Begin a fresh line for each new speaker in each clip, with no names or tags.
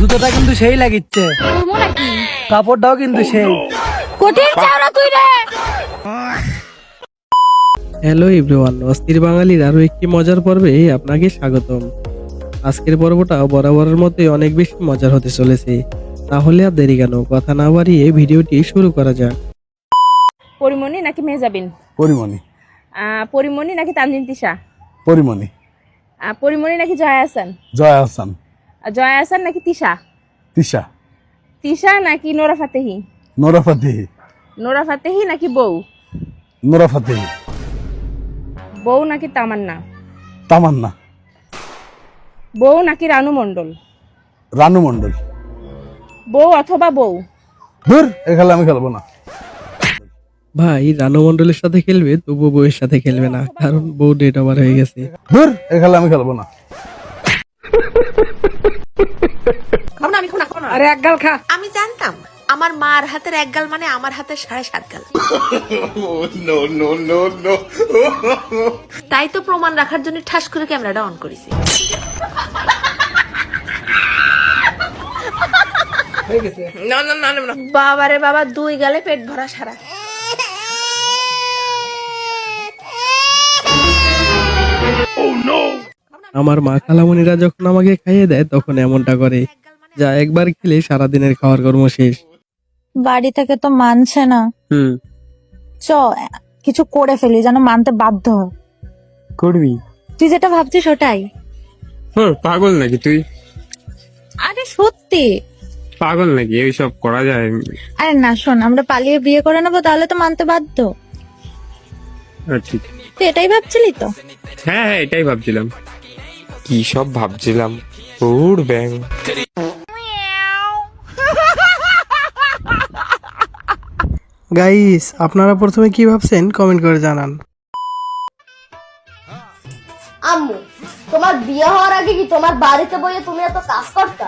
জুতোটা কিন্তু সেই লাগিচ্ছে, কাপড়টাও কিন্তু সেই।
হ্যালো এভরিওয়ান, অস্থির বাঙালির আরো একটি মজার পর্বে আপনাকে স্বাগতম। আজকের পর্বটা বরাবরের মতোই অনেক বেশি মজার হতে চলেছে। তাহলে আর দেরি কেন, কথা না বাড়িয়ে ভিডিওটি শুরু করা যাক।
পরিমণি নাকি মেহজাবিন?
পরিমণি।
পরিমণি নাকি তানজিন তিশা?
পরিমণি।
পরিমণি নাকি জয়া আহসান?
জয়া আহসান।
জয়া আহসান নাকি তিশা?
তিশা।
তিশা নাকি Nora Fatehi?
Nora Fatehi.
Nora Fatehi নাকি বউ?
Nora Fatehi.
বউ নাকি তামান্না?
তামান্না।
বউ নাকি রানু মণ্ডল?
রানু মণ্ডল।
বউ অথবা বউ?
ধুর, এ খেলা আমি খেলবো না।
ভাই রানু মণ্ডলের সাথে খেলবে, তবুও বউয়ের সাথে খেলবে না, কারণ বউ ডেট ওভার হয়ে গেছে।
ধুর, এ খেলা আমি খেলবো না।
আরে এক গাল খা।
আমি জানতাম আমার মার হাতের এক গাল মানে আমার হাতের 7.5 গাল। তাই তো প্রমাণ রাখার জন্য ঠাস করে ক্যামেরাটা অন করেছি। বাবারে বাবা, 2 গালে পেট ভরা সারা।
আমার মা খালামণিরা যখন আমাকে খাইয়ে দেয় তখন এমনটা করে, যা একবার খেলে সারাদিনের খাওয়ার কর্ম শেষ।
বাড়ি থেকে তো মানছে না। চ কিছু করে ফেলি যেন মানতে বাধ্য হয়।
করবি?
তুই যেটা ভাবছিস ওটাই।
পাগল নাকি তুই?
আরে সত্যি।
পাগল নাকি? এইসব করা যায়?
আরে না শোন, আমরা পালিয়ে বিয়ে করে নেবো, তাহলে তো মানতে বাধ্য।
ঠিক।
তুই এটাই ভাবছিলি তো?
হ্যাঁ, এটাই ভাবছিলাম। কি সব ভাবছিলাম? ওর ব্যাং।
গাইস, আপনারা প্রথমে কি ভাবছেন কমেন্ট করে জানান।
আম্মু, তোমার বিয়ে হওয়ার আগে কি তোমার বাড়িতে বইয়ে তুমি এত কাজ করতা?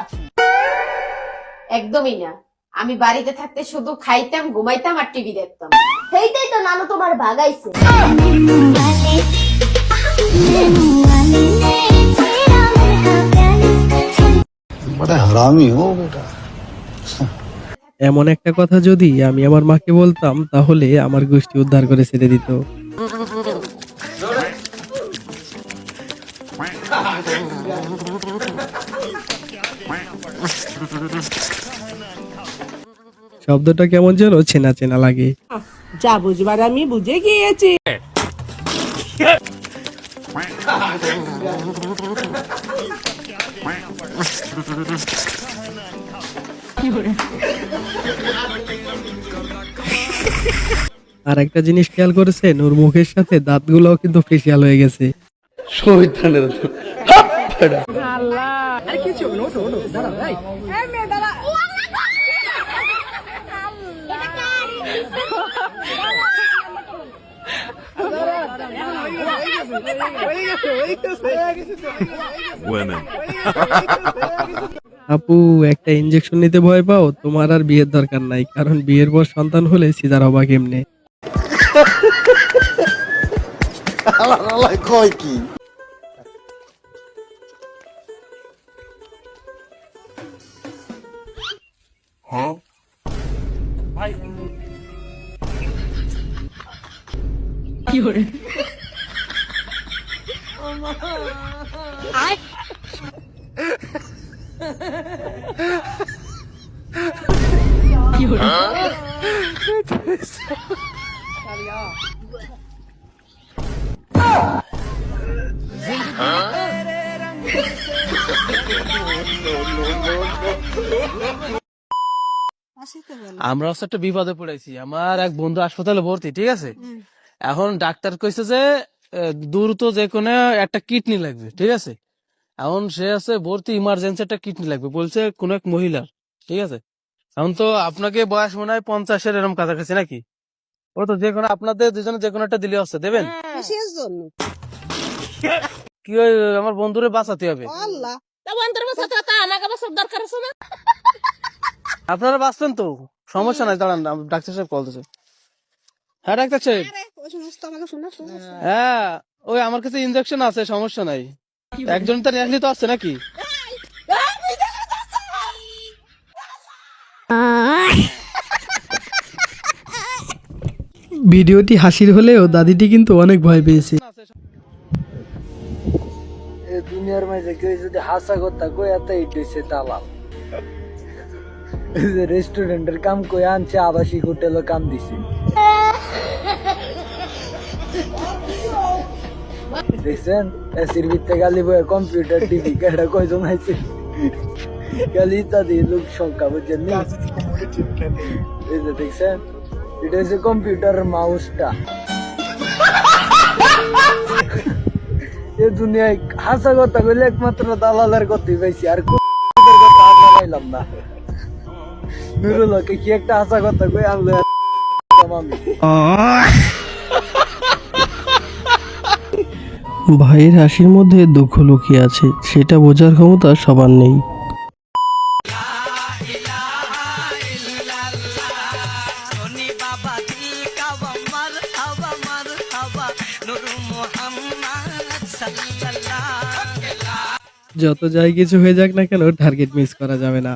একদমই না। আমি বাড়িতে থাকতে শুধু খাইতাম, ঘুমাইতাম আর টিভি দেখতাম।
সেইটাই তো নানু তোমার ভাগাইছে।
এমন একটা কথা যদি আমি আমার মাকে বলতাম, তাহলে আমার গোষ্ঠী উদ্ধার করে ছেড়ে দিত। শব্দটা কেমন যেন চেনা চেনা লাগে।
যা বুঝবার আমি বুঝে গিয়েছি।
আর একটা জিনিস খেয়াল করেছেন, ওর মুখের সাথে দাঁতগুলোও কিন্তু ফেসিয়াল হয়ে গেছে। আপু, একটা ইনজেকশন নিতে ভয় পাও? তোমার আর বিয়ের দরকার নাই, কারণ বিয়ের পর সন্তান হলে সিজার হবা কেমনে?
কয় কি?
আমরা হচ্ছে একটা বিপদে পড়েছি। আমার এক বন্ধু হাসপাতালে ভর্তি, ঠিক আছে? এখন ডাক্তার কইছে যে দ্রুত যে কোনো একটা কিডনি লাগবে, ঠিক আছে? এখন সে আছে ভর্তি, ইমার্জেন্সি একটা কিডনি লাগবে বলছে কোন এক মহিলার, ঠিক আছে? এখন তো আপনাকে বয়স মনে হয় 50-এর এরকম কাছাকাছি নাকি? ও তো যে কোনো আপনাদের দুজনে যে কোনো একটা দিলে হচ্ছে, দেবেন? কি ওই আমার বন্ধুরে বাঁচাতে হবে। আপনারা বাঁচবেন তো, সমস্যা নাই। দাঁড়ান, ডাক্তার সাহেব কল দিচ্ছে। হ্যাঁ ডাক্তার সাহেব। হ্যাঁ, ওই আমার কাছে ইনজেকশন আছে, সমস্যা নাই। একজন তো নিয়ে আসলে তো আসছে নাকি?
ভিডিওটি হাসির হলেও দাদিটি কিন্তু অনেক ভয় পেয়েছে।
দুনিয়ার মাঝে কেউ যদি হাসা কথা কই এত ইটেছে দালাল। রেস্টুরেন্টের কাম কই আনছে, আবাসিক হোটেলে কাম দিছি। দেখছেন এসির ভিতরে গালি বয়ে কম্পিউটার টিভি কেডা কয়জন আইছে গালি ইত্যাদি লোক সংখ্যা বুঝছেন নি? এই যে দেখছেন এটা হচ্ছে কম্পিউটারের মাউসটা। এ দুনিয়ায় হাসা কথা কইলে একমাত্র দালালের কথাই পাইছি, আর কোন কথা হাসা পাইলাম না। নুরুলকে কি একটা হাসা কথা কই আনলে আমি।
ভাইয়ের হাসির মধ্যে দুঃখ লুকিয়ে আছে, সেটা বোঝার ক্ষমতা সবার নেই। যত যাই কিছু হয়ে যাক না কেন, টার্গেট মিস করা যাবে না।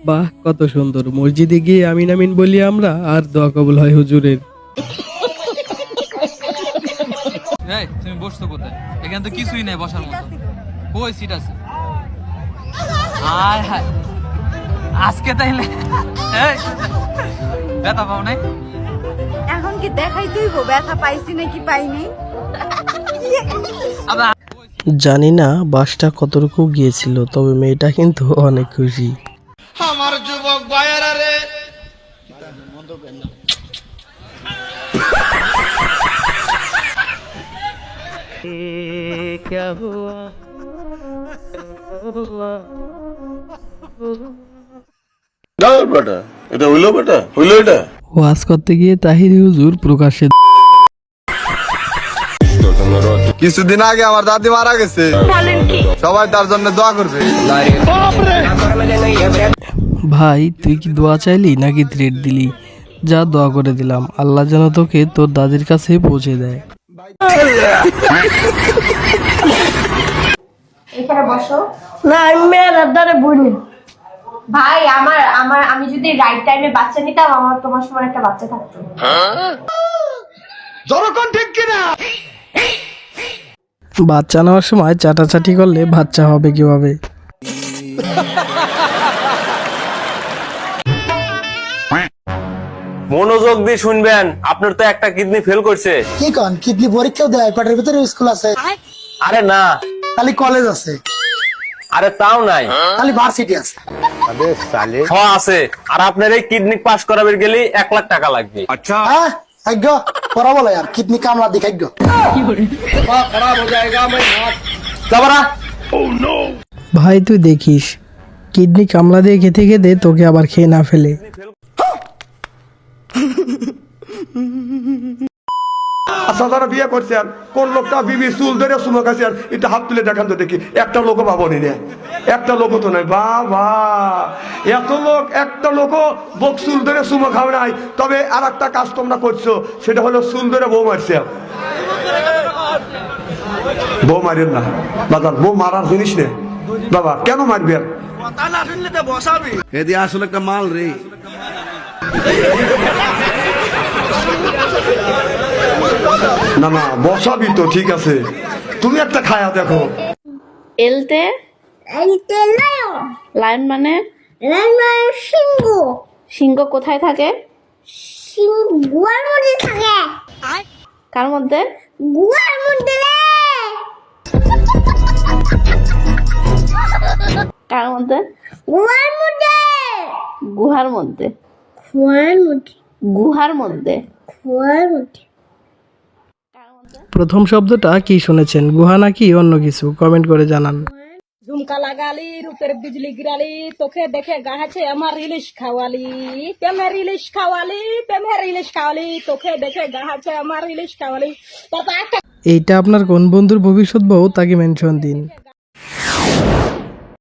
বাহ, কত সুন্দর। মসজিদে গিয়ে আমিন আমিন বলি আমরা, আর দোয়া কবুল হয় হুজুরের।
তুমি বসছো কোথায়? এখানে তো কিছুই নাই বসার মতো। কই সিট আছে? আয় হায়, আজকে তাইলে ব্যথা পাও নাই?
এখন কি দেখাই তুইবো ব্যথা পাইছি নাকি পাইনি?
জানি না বাসটা কতটুকু গিয়েছিল, তবে মেয়েটা কিন্তু অনেক খুশি।
আমার যুবক ভাইয়েরা রে,
এটা হইলো বেটা, হইলো এটা।
ওয়াজ করতে গিয়ে তাহিরি হুজুর প্রকাশ্যে।
কিছুদিন আগে আমার দাদি মারা গেছে, সবাই তার জন্য দোয়া করবে।
ভাই তুই কি দোয়া চাইলি নাকি থ্রেট দিলি? যা, দোয়া করে দিলাম, আল্লাহ যেন তোকে তোর দাদির কাছে পৌঁছে দেয়।
এখানে বসো।
না আমি মেয়ের দ্বারে বুঝি।
ভাই আমি যদি রাইট টাইমে বাচ্চা নিতাম, আমার তোমার সময় একটা বাচ্চা থাকতো।
জনগণ ঠিক কিনা?
বাচ্চা নেওয়ার সময় চাটাচাটি করলে বাচ্চা হবে কিভাবে?
মনোযোগ দিয়ে শুনবেন, আপনার তো একটা কিডনি ফেল করছে।
কি কন, কিডনি পরীক্ষাও দেয়? পেটের ভিতরে স্কুল আছে?
আরে না,
খালি কলেজ আছে?
আরে তাও নাই,
খালি ভার্সিটি আছে?
আছে। আর আপনার এই কিডনি পাস করাবের গেলে 1 লাখ টাকা লাগবে।
আচ্ছা হ্যাঁ, ভাগ্য পড়া বলে আর কিডনি কামলা দি ভাগ্য।
ভাই তুই দেখিস, কিডনি কামলা দিয়ে খেতে খেতে তোকে আবার খেয়ে না ফেলে।
আচ্ছা, যারা বিয়ে করছেন, কোন লোকটা বিবি চুল ধরে চুমো খাচ্ছে, আর এটা হাত তুলে দেখান তো দেখি। একটা লোকও ভাবনি না, একটা লোকও তো নাই। বাবা, এত লোক, একটা লোকও বক চুল ধরে চুমো খাও নাই। তবে আর একটা কাজ তোমরা করছো, সেটা হলো চুল ধরে বউ মারছে। বউ মারেন না বাবা, বউ মারার জিনিস নেই বাবা, কেন মারবেন?
এদি আসলে একটা মাল রে।
না না, বসাবি তো, ঠিক আছে, তুমি একটা খায়া দেখো।
এলতে লাইন মানে সিংহ। সিংহ কোথায় থাকে? গুহার মধ্যে থাকে। কার মধ্যে? গুহার মধ্যে। কার মধ্যে? গুহার মধ্যে। গুহার মধ্যে। গুহার মধ্যে। গুহার মধ্যে। গুহার মধ্যে।
প্রথম শব্দটা কি শুনেছেন, গুহা নাকি অন্য কিছু? কমেন্ট করে জানান।
ঝুমকা লাগালি, রূপের বিজলি গিরালি, তোকে দেখে গাছে আমার ইলিশ খাওয়ালি, প্রেমের ইলিশ খাওয়ালি, প্রেমের ইলিশ খাওয়ালি, তোকে দেখে গাছে আমার ইলিশ খাওয়ালি।
এইটা আপনার কোন বন্ধুর ভবিষ্যৎ বউ, তাকে মেনশন দিন।